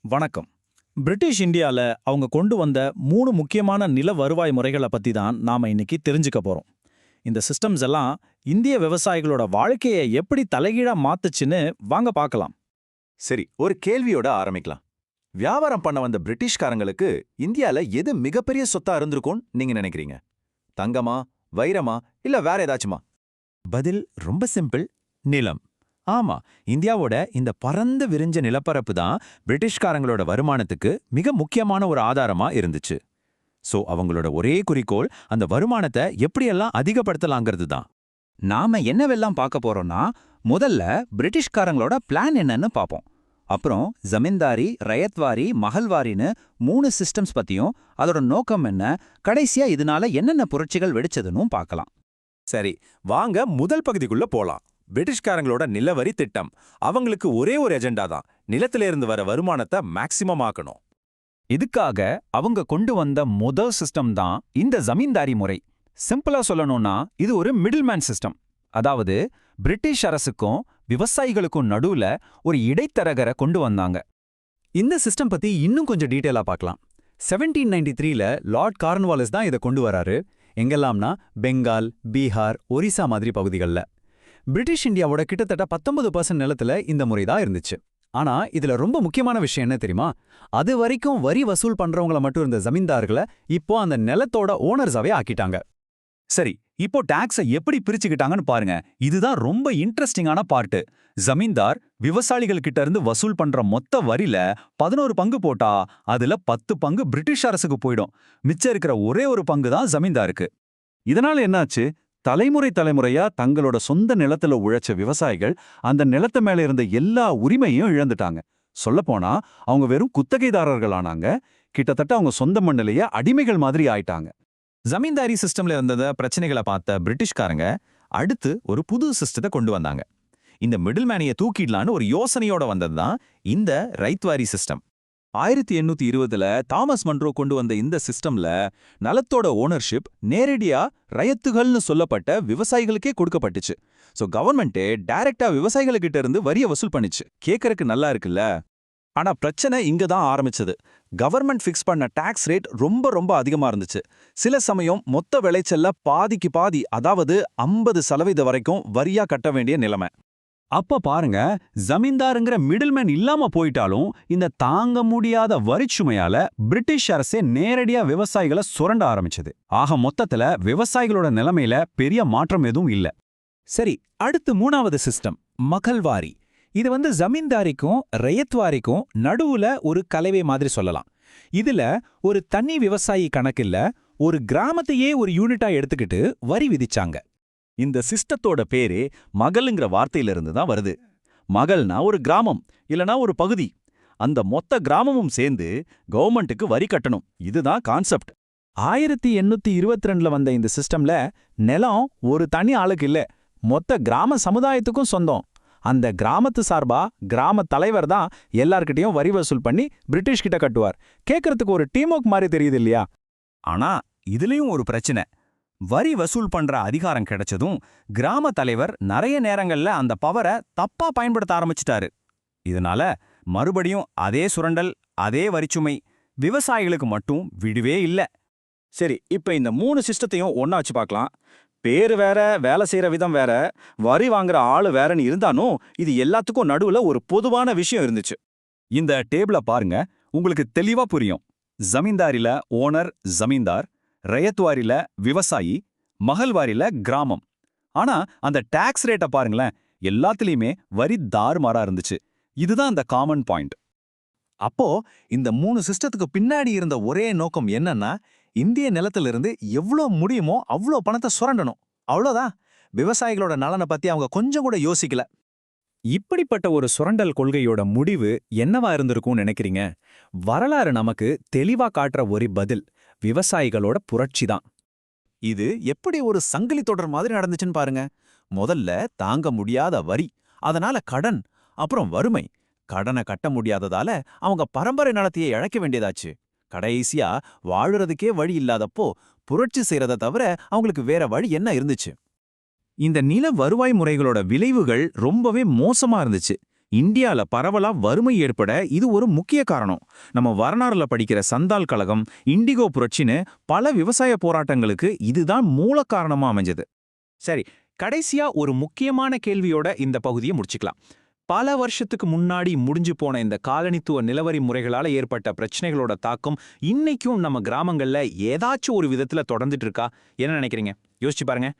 வணக்கம். பிரிட்டிஷ் இந்தியால அவங்க கொண்டு வந்த 3 முக்கியமான நில வருவாய் முறைகளை பத்தி தான் நாம இன்னைக்கு தெரிஞ்சுக்க போறோம். இந்த சிஸ்டம்ஸ் எல்லாம் இந்திய விவசாயிகளோட வாழ்க்கையை எப்படி தலைகீழா மாத்துச்சுன்னு வாங்க பார்க்கலாம். சரி, ஒரு கேள்வியோட ஆரம்பிக்கலாம். வியாபாரம் பண்ண வந்த பிரிட்டிஷ்காரங்களுக்கு இந்தியால எது மிகப்பெரிய சொத்தா இருந்திருக்கும்னு நீங்க நினைக்கிறீங்க? தங்கமா, வைரமா, இல்ல வேற ஏதாச்சுமா? பதில் ரொம்ப சிம்பிள். நிலம். ஆமா, இந்தியாவோட இந்த பரந்த விரிஞ்ச நிலப்பரப்பு தான் பிரிட்டிஷ்காரங்களோட வருமானத்துக்கு மிக முக்கியமான ஒரு ஆதாரமா இருந்துச்சு. சோ அவங்களோட ஒரே குறிக்கோள் அந்த வருமானத்தை எப்படியெல்லாம் அதிகப்படுத்தலாங்கிறது தான். நாம என்னவெல்லாம் பார்க்க போறோம்னா, முதல்ல பிரிட்டிஷ்காரங்களோட பிளான் என்னன்னு பார்ப்போம். அப்புறம் ஜமீன்தாரி, ரயத்வாரி, மகல்வாரின்னு 3 சிஸ்டம்ஸ் பத்தியும் அதோட நோக்கம் என்ன, கடைசியா இதனால என்னென்ன புரட்சிகள் வெடிச்சதுன்னு பார்க்கலாம். சரி, வாங்க முதல் பகுதிக்குள்ள போலாம். பிரிட்டிஷ்காரங்களோட நிலவரி திட்டம். அவங்களுக்கு ஒரே ஒரு எஜெண்டா தான், நிலத்திலிருந்து வர வருமானத்தை மேக்சிமம் ஆக்கணும். இதுக்காக அவங்க கொண்டு வந்த முதல் சிஸ்டம் தான் இந்த ஜமீன்தாரி முறை. சிம்பிளா சொல்லணும்னா இது ஒரு மிடில்மேன் சிஸ்டம். அதாவது பிரிட்டிஷ் அரசுக்கும் விவசாயிகளுக்கும் நடுவுல ஒரு இடைத்தரகரை கொண்டு வந்தாங்க. இந்த சிஸ்டம் பத்தி இன்னும் கொஞ்சம் டீட்டெயிலா பார்க்கலாம். 1793ல லார்ட் கார்ன்வாலிஸ் தான் இதை கொண்டு வராரு. எங்கெல்லாம்னா பெங்கால், பீகார், ஒரிசா மாதிரி பகுதிகளில். பிரிட்டிஷ் இந்தியாவோட கிட்டத்தட்ட 19% நிலத்துல இந்த முறை தான் இருந்துச்சு. ஆனா இதுல ரொம்ப முக்கியமான விஷயம் என்ன தெரியுமா? அது வரைக்கும் வரி வசூல் பண்றவங்கள மட்டும் இருந்த ஜமீன்தார்களை இப்போ அந்த நிலத்தோட ஓனர்ஸாவே ஆக்கிட்டாங்க. சரி, இப்போ டாக்ஸை எப்படி பிரிச்சுக்கிட்டாங்கன்னு பாருங்க. இதுதான் ரொம்ப இன்ட்ரெஸ்டிங்கான பார்ட்டு. ஜமீன்தார் விவசாயிகள் கிட்ட இருந்து வசூல் பண்ற மொத்த வரியில 11 பங்கு போட்டா அதுல 10 பங்கு பிரிட்டிஷ் அரசுக்கு போயிடும். மிச்சம் இருக்கிற ஒரே ஒரு பங்கு தான் ஜமீன்தாருக்கு. இதனால என்னாச்சு? தலைமுறையா தங்களோட சொந்த நிலத்துல உழைச்ச விவசாயிகள் அந்த நிலத்து மேல இருந்த எல்லா உரிமையும் இழந்துட்டாங்க. சொல்லப்போனா அவங்க வெறும் குத்தகைதாரர்கள் ஆனாங்க. கிட்டத்தட்ட அவங்க சொந்த மண்ணிலேயே அடிமைகள் மாதிரி ஆயிட்டாங்க. ஜமீன்தாரி சிஸ்டம்ல இருந்த பிரச்சனைகளை பார்த்த பிரிட்டிஷ்காரங்க அடுத்து ஒரு புது சிஸ்டத்தை கொண்டு வந்தாங்க. இந்த மிடில்மேனியை தூக்கிடலான்னு ஒரு யோசனையோட வந்ததுதான் இந்த ரைத்வாரி சிஸ்டம். 1820ல தாமஸ் மன்ரோ கொண்டு வந்த இந்த சிஸ்டம்ல நிலத்தோட ஓனர்ஷிப் நேரடியா ரயத்துகள்னு சொல்லப்பட்ட விவசாயிகளுக்கே கொடுக்கப்பட்டுச்சு. சோ கவர்மெண்டே டைரக்டா விவசாயிகள்கிட்ட இருந்து வரிய வசூல் பண்ணிச்சு. கேட்கறதுக்கு நல்லா இருக்குல்ல? ஆனா பிரச்சனை இங்க தான் ஆரம்பிச்சது. கவர்மெண்ட் ஃபிக்ஸ் பண்ண டாக்ஸ் ரேட் ரொம்ப அதிகமா இருந்துச்சு. சில சமயம் மொத்த விளைச்சல்ல பாதிக்கு பாதி, அதாவது 50% வரைக்கும் வரியா கட்ட வேண்டிய நிலைமை. அப்ப பாருங்க, ஜமீன்தாருங்கிற மிடில்மேன் இல்லாம போயிட்டாலும் இந்த தாங்க முடியாத வரிச்சுமையால பிரிட்டிஷ் அரசே நேரடியா விவசாயிகளை சுரண்ட ஆரம்பிச்சது. ஆக மொத்தத்துல விவசாயிகளோட நிலைமையில பெரிய மாற்றம் எதுவும் இல்ல. சரி, அடுத்து 3வது சிஸ்டம் மகல்வாரி. இது ஜமீன்தாரிக்கும் ரயத்வாரிக்கும் நடுவுல ஒரு கலவை மாதிரி சொல்லலாம். இதுல ஒரு தனி விவசாயி கணக்கில்ல, ஒரு கிராமத்தையே ஒரு யூனிட்டா எடுத்துக்கிட்டு வரி விதிச்சாங்க. இந்த சிஸ்டத்தோட பேரே மகள்ங்கிற வார்த்தையிலிருந்து தான் வருது. மகள்னா ஒரு கிராமம் இல்லனா ஒரு பகுதி. அந்த மொத்த கிராமமும் சேர்ந்து கவர்மெண்ட்டுக்கு வரி கட்டணும். இதுதான் கான்செப்ட். 1822ல வந்த இந்த சிஸ்டம்ல நிலம் ஒரு தனி ஆளுக்கு இல்ல, மொத்த கிராம சமுதாயத்துக்கும் சொந்தம். அந்த கிராமத்து சார்பா கிராம தலைவர் தான் எல்லார்கிட்டையும் வரி வசூல் பண்ணி பிரிட்டிஷ் கிட்ட கட்டுவார். கேட்கறதுக்கு ஒரு டீம் ஒர்க் மாதிரி தெரியுது இல்லையா? ஆனா இதுலயும் ஒரு பிரச்சனை. வரி வசூல் பண்ற அதிகாரம் கிடைச்சதும் கிராம தலைவர் நிறைய நேரங்கள்ல அந்த பவரை தப்பா பயன்படுத்த ஆரம்பிச்சிட்டாரு. இதனால மறுபடியும் அதே சுரண்டல், அதே வரிச்சுமை. விவசாயிகளுக்கு மட்டும் விடுவே இல்ல. சரி, இப்ப இந்த 3 சிஸ்டத்தையும் ஒண்ணா வச்சு பார்க்கலாம். பேரு வேற, வேலை செய்யற விதம் வேற, வரி வாங்குற ஆளு வேறன்னு இருந்தாலும் இது எல்லாத்துக்கும் நடுவுல ஒரு பொதுவான விஷயம் இருந்துச்சு. இந்த டேபிள பாருங்க, உங்களுக்கு தெளிவா புரியும். ஜமீன்தாரில ஓனர் ஜமீன்தார், ரயத்வாரில விவசாயி, மகல்வாரில கிராமம். ஆனா அந்த டாக்ஸ் ரேட்ட பாருங்களேன், எல்லாத்துலயுமே வரி தாறுமாறா இருந்துச்சு. இதுதான் அந்த காமன் பாயிண்ட். அப்போ இந்த 3 சிஸ்டத்துக்கு பின்னாடி இருந்த ஒரே நோக்கம் என்னன்னா, இந்திய நிலத்திலிருந்து எவ்வளோ முடியுமோ அவ்வளோ பணத்தை சுரண்டணும். அவ்வளோதான். விவசாயிகளோட நலனை பத்தி அவங்க கொஞ்சம் கூட யோசிக்கல. இப்படிப்பட்ட ஒரு சுரண்டல் கொள்கையோட முடிவு என்னவா இருந்திருக்கும்னு நினைக்கிறீங்க? வரலாறு நமக்கு தெளிவா காட்டுற ஒரு பதில் விவசாயிகளோட புரட்சி தான். இது எப்படி ஒரு சங்கிலி தொடர் மாதிரி நடந்துச்சுன்னு பாருங்க. முதல்ல தாங்க முடியாத வரி, அதனால கடன், அப்புறம் வறுமை. கடனை கட்ட முடியாததால அவங்க பரம்பரை நலத்தையே இழக்க வேண்டியதாச்சு. கடைசியா வாழுறதுக்கே வழி இல்லாதப்போ புரட்சி செய்யறத தவிர அவங்களுக்கு வேற வழி என்ன இருந்துச்சு? இந்த நில வருவாய் முறைகளோட விளைவுகள் ரொம்பவே மோசமா இருந்துச்சு. இந்தியால பரவலா வறுமை ஏற்பட இது ஒரு முக்கிய காரணம். நம்ம வரலாறுல படிக்கிற சந்தால் கழகம், இண்டிகோ புரட்சின்னு பல விவசாய போராட்டங்களுக்கு இதுதான் மூல காரணமா அமைஞ்சது. சரி, கடைசியா ஒரு முக்கியமான கேள்வியோட இந்த பகுதியை முடிச்சுக்கலாம். பல வருஷத்துக்கு முன்னாடி முடிஞ்சு போன இந்த காலனித்துவ நிலவரி முறைகளால ஏற்பட்ட பிரச்சனைகளோட தாக்கம் இன்னைக்கும் நம்ம கிராமங்கள்ல ஏதாச்சும் ஒரு விதத்துல தொடர்ந்துட்டு இருக்கா? என்ன நினைக்கிறீங்க? யோசிச்சு பாருங்க.